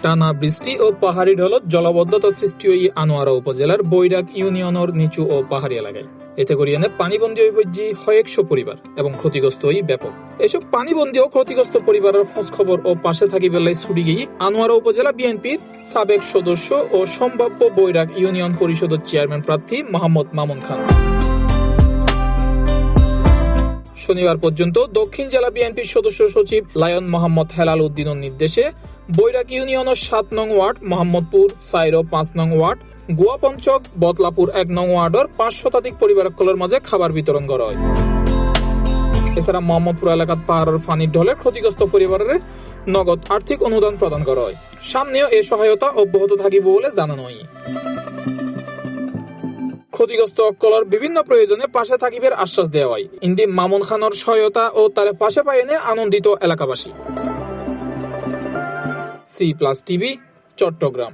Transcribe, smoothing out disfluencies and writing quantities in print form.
টানা বৃষ্টি ও পাহাড়ি ঢলত জলাবদ্ধতা সৃষ্টি হয়ে আনোয়ারা উপজেলার বৈরাগ ইউনিয়নের নিচু ও পাহাড়ি এলাকায় এতে করিয়ে পানিবন্দী হয়ে হয় 100 পরিবার এবং ক্ষতিগ্রস্ত হয়ে ব্যাপক। এসব পানিবন্দী ও ক্ষতিগ্রস্ত পরিবারের খোঁজ খবর ও পাশে থাকি বেলায় ছুটি গিয়ে আনোয়ারা উপজেলা বিএনপির সাবেক সদস্য ও সম্ভাব্য বৈরাগ ইউনিয়ন পরিষদের চেয়ারম্যান প্রার্থী মোহাম্মদ মামুন খান। শনিবার পর্যন্ত দক্ষিণ জেলা বিএনপির সদস্য সচিব লায়ন মোহাম্মদ হেলাল উদ্দিনের নির্দেশে বৈরাগ ইউনিয়নের 7 নং ওয়ার্ড, মোহাম্মদপুর 4 ও 5 নং ওয়ার্ড, গোয়া পঞ্চক, বদলাপুর 1 নং ওয়ার্ডের 5 শতাধিক পরিবারগুলোর মাঝে খাবার বিতরণ করা হয়। এছাড়া মোহাম্মদপুর এলাকার পাহাড়ের পানির ঢলে ক্ষতিগ্রস্ত পরিবারের নগদ আর্থিক অনুদান প্রদান করা হয়। সামনেও এই সহায়তা অব্যাহত থাকিব বলে জানানো হয়। ক্ষতিগ্রস্ত অকলর বিভিন্ন প্রয়োজনে পাশে থাকিবের আশ্বাস দেওয়া হয়। ইন্দি মামুন খানের সহায়তা ও তার পাশে পাইনে আনন্দিত এলাকাবাসী। C+ TV, Chittagong.